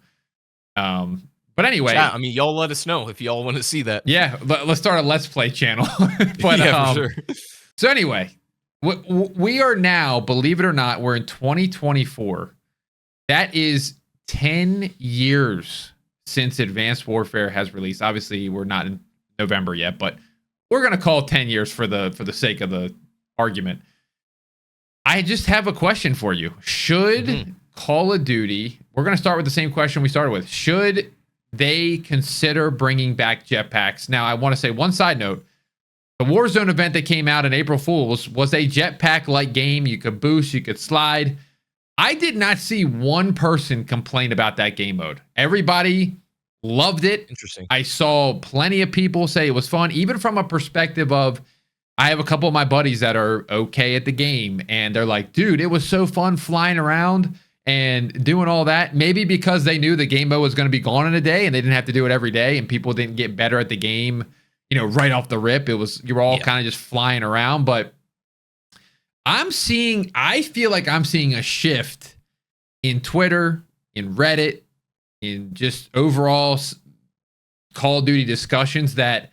but anyway, I mean, y'all let us know if y'all want to see that. Yeah, let's start a Let's Play channel. But yeah, for sure. So anyway. We are now, believe it or not, we're in 2024. That is 10 years since Advanced Warfare has released. Obviously, we're not in November yet, but we're going to call 10 years for the sake of the argument. I just have a question for you. Should Call of Duty, we're going to start with the same question we started with. Should they consider bringing back jetpacks? Now, I want to say one side note. The Warzone event that came out in April Fools was a jetpack-like game. You could boost, you could slide. I did not see one person complain about that game mode. Everybody loved it. Interesting. I saw plenty of people say it was fun, even from a perspective of, I have a couple of my buddies that are okay at the game, and they're like, dude, it was so fun flying around and doing all that. Maybe because they knew the game mode was going to be gone in a day, and they didn't have to do it every day, and people didn't get better at the game right off the rip. You were all kind of just flying around. But I feel like I'm seeing a shift in Twitter, in Reddit, in just overall Call of Duty discussions that,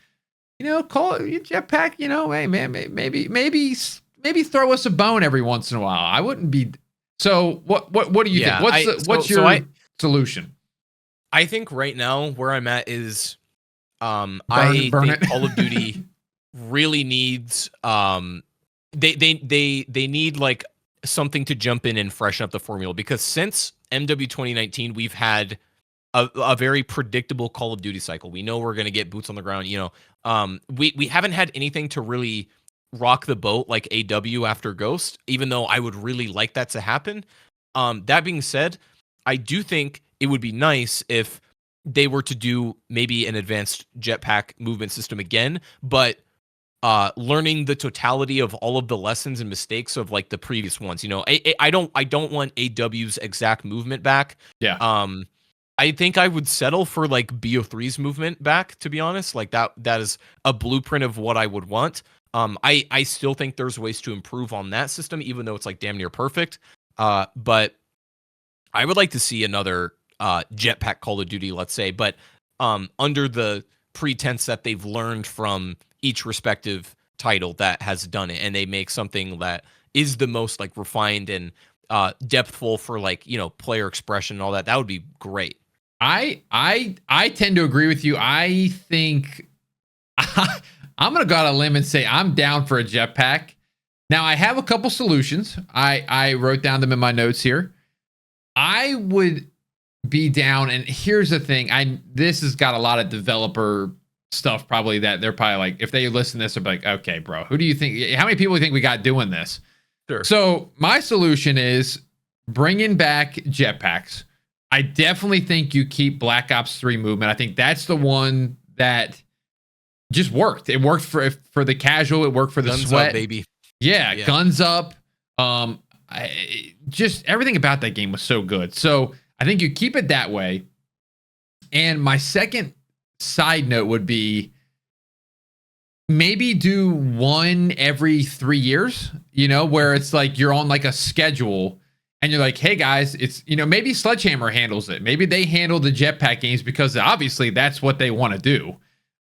call it jetpack, hey man, maybe throw us a bone every once in a while. I wouldn't be. So what do you think? What's your solution? I think right now where I'm at is, burn think it. Call of Duty really needs they need like something to jump in and freshen up the formula, because since MW 2019 we've had a very predictable Call of Duty cycle. We know we're going to get boots on the ground, we haven't had anything to really rock the boat like AW after Ghost, even though I would really like that to happen. That being said, I do think it would be nice if they were to do maybe an advanced jetpack movement system again, but learning the totality of all of the lessons and mistakes of like the previous ones. You know, I don't want AW's exact movement back. Yeah. I think I would settle for like BO3's movement back, to be honest. Like that is a blueprint of what I would want. I still think there's ways to improve on that system, even though it's like damn near perfect. But I would like to see another Jetpack Call of Duty, let's say, but under the pretense that they've learned from each respective title that has done it, and they make something that is the most like refined and depthful for like, you know, player expression and all that. That would be great. I tend to agree with you. I think I'm gonna go out on a limb and say I'm down for a jetpack. Now I have a couple solutions. I wrote down them in my notes here. I would be down, and here's the thing. This has got a lot of developer stuff probably that they're probably like, if they listen to this, they'll be like, okay, bro, who do you think? How many people do you think we got doing this? Sure. So my solution is bringing back jetpacks. I definitely think you keep Black Ops 3 movement. I think that's the one that just worked. It worked for the casual. It worked for the Guns sweat, up, baby. Yeah, guns up. Just everything about that game was so good. So I think you keep it that way. And my second side note would be maybe do one every 3 years, you know, where it's like you're on like a schedule and you're like, hey guys, it's, you know, maybe Sledgehammer handles it. Maybe they handle the jetpack games because obviously that's what they want to do.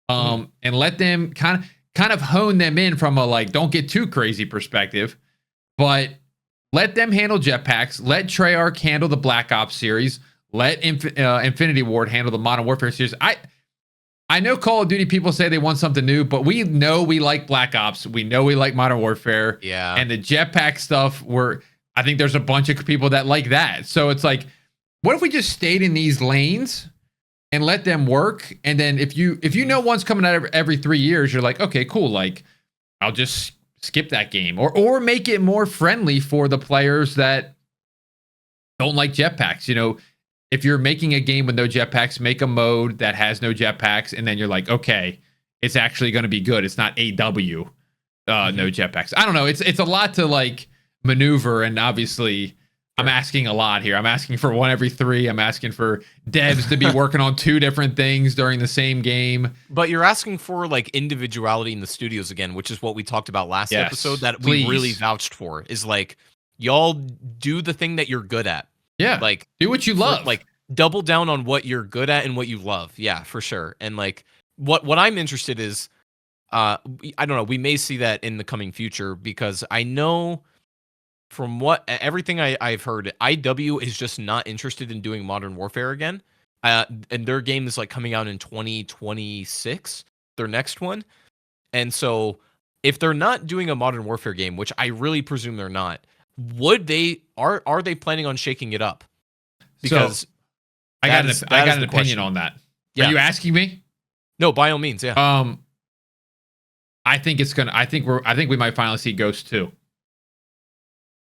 And let them kind of hone them in from a like, don't get too crazy perspective, but let them handle jetpacks. Let Treyarch handle the Black Ops series. Let Infinity Ward handle the Modern Warfare series. I know Call of Duty people say they want something new, but we know we like Black Ops. We know we like Modern Warfare. Yeah. And the jetpack stuff, I think there's a bunch of people that like that. So it's like, what if we just stayed in these lanes and let them work? And then if you know one's coming out every 3 years, you're like, okay, cool. Like, I'll just skip that game or make it more friendly for the players that don't like jetpacks. You know, if you're making a game with no jetpacks, make a mode that has no jetpacks, and then you're like, okay, it's actually going to be good. It's not AW, no jetpacks. I don't know. It's a lot to like maneuver, and obviously I'm asking a lot here. I'm asking for one every 3. I'm asking for devs to be working on 2 different things during the same game. But you're asking for like individuality in the studios again, which is what we talked about last episode that we really vouched for, is like, y'all do the thing that you're good at. Yeah. Like, do what you love. Like, double down on what you're good at and what you love. Yeah, for sure. And like, what I'm interested is, I don't know, we may see that in the coming future, because I know from everything I've heard, IW is just not interested in doing Modern Warfare again. And their game is like coming out in 2026, their next one. And so if they're not doing a Modern Warfare game, which I really presume they're not, are they planning on shaking it up? Because so, I got an opinion on that. Yeah. Are you asking me? No, by all means, yeah. I think we might finally see Ghost 2.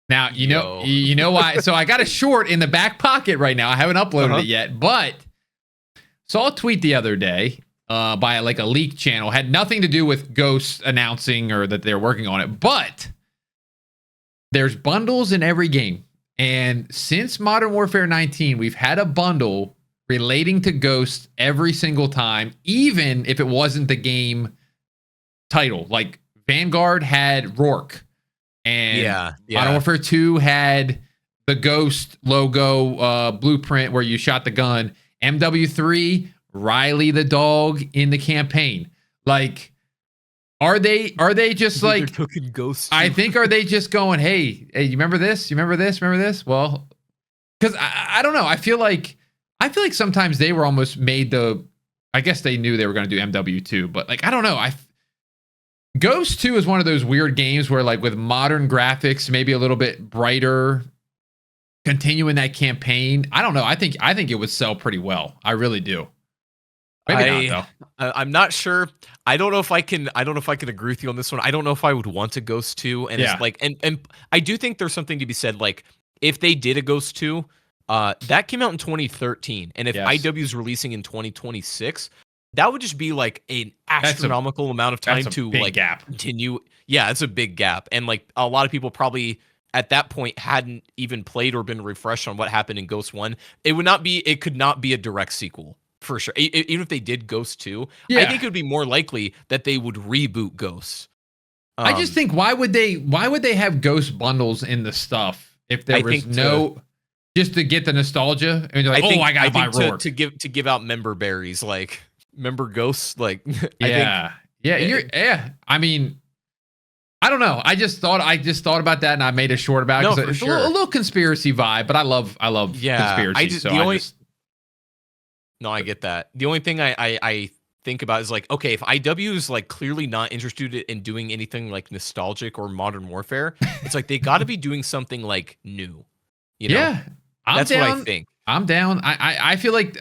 Now, you know why. So I got a short in the back pocket right now. I haven't uploaded it yet, but saw a tweet the other day by like a leak channel. Had nothing to do with Ghost announcing or that they're working on it, but there's bundles in every game. And since Modern Warfare 19, we've had a bundle relating to Ghost every single time, even if it wasn't the game title. Like Vanguard had Rourke. And Modern Warfare 2 had the Ghost logo blueprint where you shot the gun. MW3, Riley the dog in the campaign. Like, are they just like cooking Ghosts? I think, are they just going, hey, you remember this? You remember this? Remember this? Well, because I don't know. I feel like sometimes they were almost made I guess they knew they were going to do MW2, but like, I don't know. Ghost 2 is one of those weird games where, like, with modern graphics, maybe a little bit brighter, continuing that campaign. I don't know. I think it would sell pretty well. I really do. Maybe not, though. I'm not sure. I don't know if I can agree with you on this one. I don't know if I would want a Ghost 2. And it's like, and I do think there's something to be said. Like, if they did a Ghost 2, that came out in 2013. And if IW is releasing in 2026, that would just be like an astronomical amount of time to big like gap. continue. Yeah, it's a big gap. And like a lot of people probably at that point hadn't even played or been refreshed on what happened in Ghost 1. It could not be a direct sequel for sure. Even if they did Ghost 2, Yeah. I think it would be more likely that they would reboot Ghosts. I just think why would they have Ghost bundles in the stuff if there was no just to get the nostalgia and like, I gotta buy Rourke to give out member berries, like member Ghosts, like I mean, I don't know. I just thought about that and I made a short about it because it's a little conspiracy vibe, but I love conspiracy. No, I get that. The only thing I think about is like, okay, if IW is like clearly not interested in doing anything like nostalgic or Modern Warfare, it's like they got to be doing something like new. You know? Yeah, that's what I think. I'm down. I feel like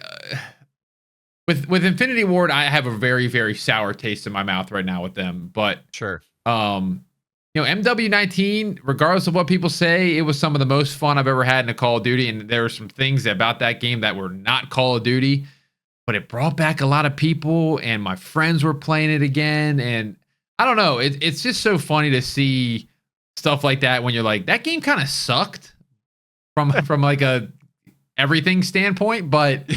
with Infinity Ward, I have a very, very sour taste in my mouth right now with them. But sure, MW19, regardless of what people say, it was some of the most fun I've ever had in a Call of Duty. And there were some things about that game that were not Call of Duty, but it brought back a lot of people, and my friends were playing it again. And I don't know, it's just so funny to see stuff like that when you're like, that game kind of sucked from like a everything standpoint, but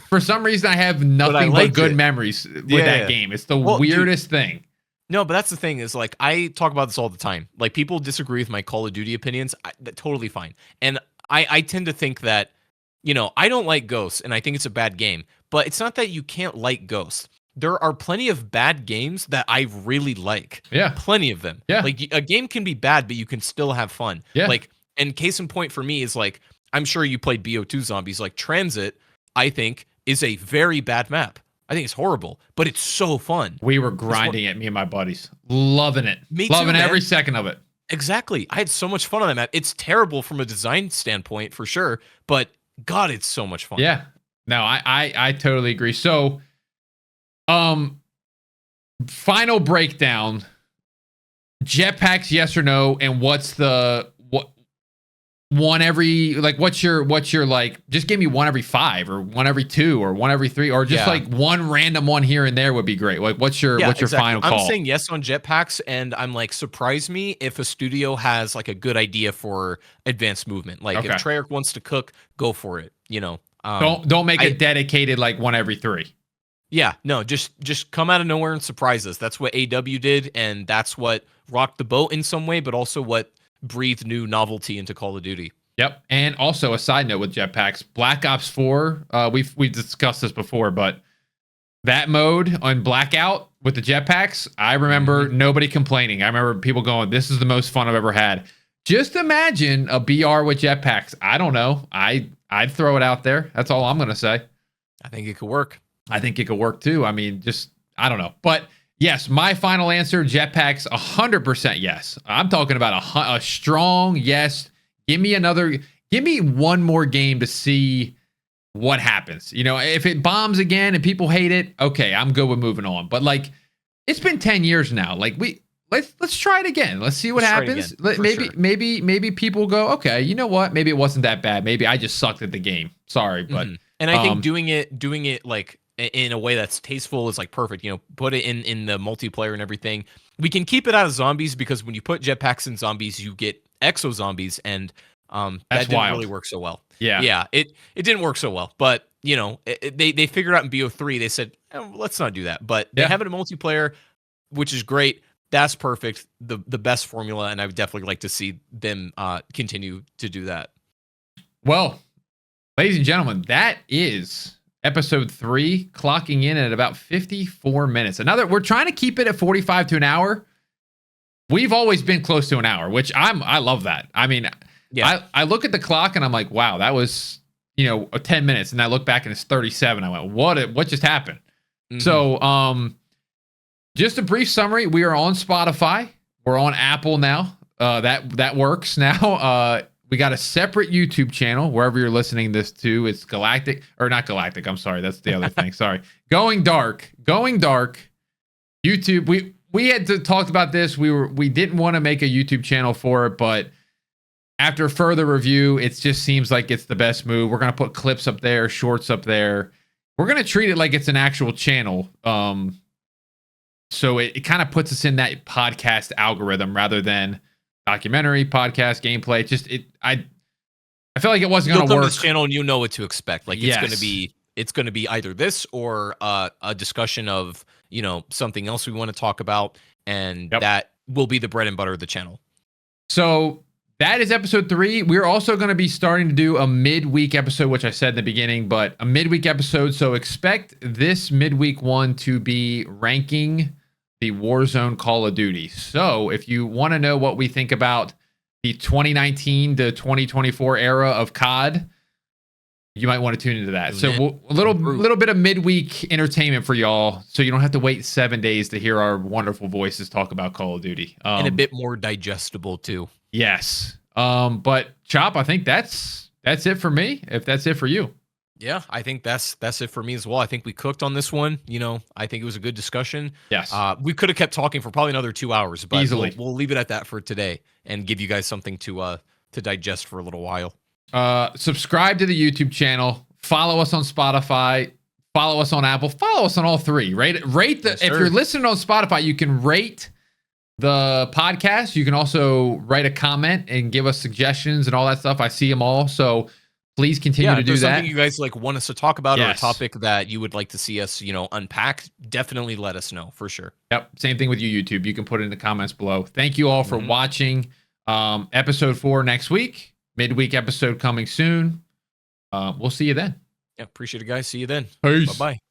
for some reason I have nothing but good memories with that game. It's the weirdest thing. No, but that's the thing is like I talk about this all the time. Like people disagree with my Call of Duty opinions. That's totally fine. And I tend to think that, you know, I don't like Ghosts and I think it's a bad game, but it's not that you can't like Ghosts. There are plenty of bad games that I really like. Yeah. Plenty of them. Yeah. Like a game can be bad, but you can still have fun. Yeah. Like, and case in point for me is like, I'm sure you played BO2 Zombies. Like Transit, I think, is a very bad map. I think it's horrible, but it's so fun. We were grinding it, me and my buddies. Loving it. Loving every second of it. Exactly. I had so much fun on that map. It's terrible from a design standpoint for sure, but God, it's so much fun. Yeah. No, I totally agree. So, final breakdown. Jetpacks, yes or no, and what's the one every, like, what's your like, just give me one every 5 or one every 2 or one every 3 or just like one random one here and there would be great. Like what's your final call? I'm saying yes on Jetpacks, and I'm like, surprise me if a studio has like a good idea for advanced movement. Like if Treyarch wants to cook, go for it. You know, don't make it dedicated like one every 3. Yeah, no, just come out of nowhere and surprise us. That's what AW did, and that's what rocked the boat in some way, but also what breathe new novelty into Call of Duty. Yep. And also a side note with Jetpacks, Black Ops 4, we've discussed this before, but that mode on Blackout with the Jetpacks, I remember nobody complaining. I remember people going, this is the most fun I've ever had. Just imagine a BR with Jetpacks. I don't know. I'd throw it out there. That's all I'm going to say. I think it could work. I think it could work too. I mean, just, I don't know. But yes, my final answer, Jetpacks, 100% yes. I'm talking about a strong yes. Give me one more game to see what happens. You know, if it bombs again and people hate it, okay, I'm good with moving on. But like, it's been 10 years now. Like let's try it again. Let's see what happens. Maybe people go, okay, you know what? Maybe it wasn't that bad. Maybe I just sucked at the game. Sorry, but and I think doing it like in a way that's tasteful is like perfect. You know, put it in the multiplayer and everything. We can keep it out of zombies because when you put jetpacks in zombies, you get exo zombies, and that didn't really work so well. Yeah, it didn't work so well. But you know, they figured out in BO3. They said, let's not do that. But they have it in multiplayer, which is great. That's perfect. The best formula, and I would definitely like to see them continue to do that. Well, ladies and gentlemen, that is episode 3, clocking in at about 54 minutes. We're trying to keep it at 45 to an hour. We've always been close to an hour, which I love that. I mean, I look at the clock and I'm like, wow, that was, 10 minutes. And I look back and it's 37. I went, what just happened? So, just a brief summary. We are on Spotify. We're on Apple now. That works now. We got a separate YouTube channel wherever you're listening this to. It's Galactic, or not Galactic. I'm sorry. That's the other thing. Sorry. Going Dark. YouTube. We had talked about this. We didn't want to make a YouTube channel for it, but after further review, it just seems like it's the best move. We're going to put clips up there, shorts up there. we're going to treat it like it's an actual channel. So it kind of puts us in that podcast algorithm rather than documentary, podcast, gameplay. I feel like it wasn't going to work. To this channel and you know what to expect. Like it's going to be either this or a discussion of, something else we want to talk about, and that will be the bread and butter of the channel. So that is episode 3. We're also going to be starting to do a midweek episode, which I said in the beginning, but a midweek episode. So expect this midweek one to be ranking the Warzone Call of Duty. So if you want to know what we think about the 2019 to 2024 era of COD, you might want to tune into that. So a little bit of midweek entertainment for y'all, so you don't have to wait 7 days to hear our wonderful voices talk about Call of Duty. And a bit more digestible too. Yes. But Chop, I think that's it for me. If that's it for you. Yeah, I think that's it for me as well. I think we cooked on this one. I think it was a good discussion. Yes. We could have kept talking for probably another 2 hours, but easily. We'll leave it at that for today and give you guys something to digest for a little while. Subscribe to the YouTube channel. Follow us on Spotify. Follow us on Apple. Follow us on all 3. Rate the. Yes, if you're listening on Spotify, you can rate the podcast. You can also write a comment and give us suggestions and all that stuff. I see them all. So please continue to do that. Something you guys want us to talk about, or a topic that you would like to see us, unpack, definitely let us know for sure. Yep. Same thing with you, YouTube. You can put it in the comments below. Thank you all for watching. Episode 4 next week. Midweek episode coming soon. We'll see you then. Yeah, appreciate it, guys. See you then. Peace. Bye-bye.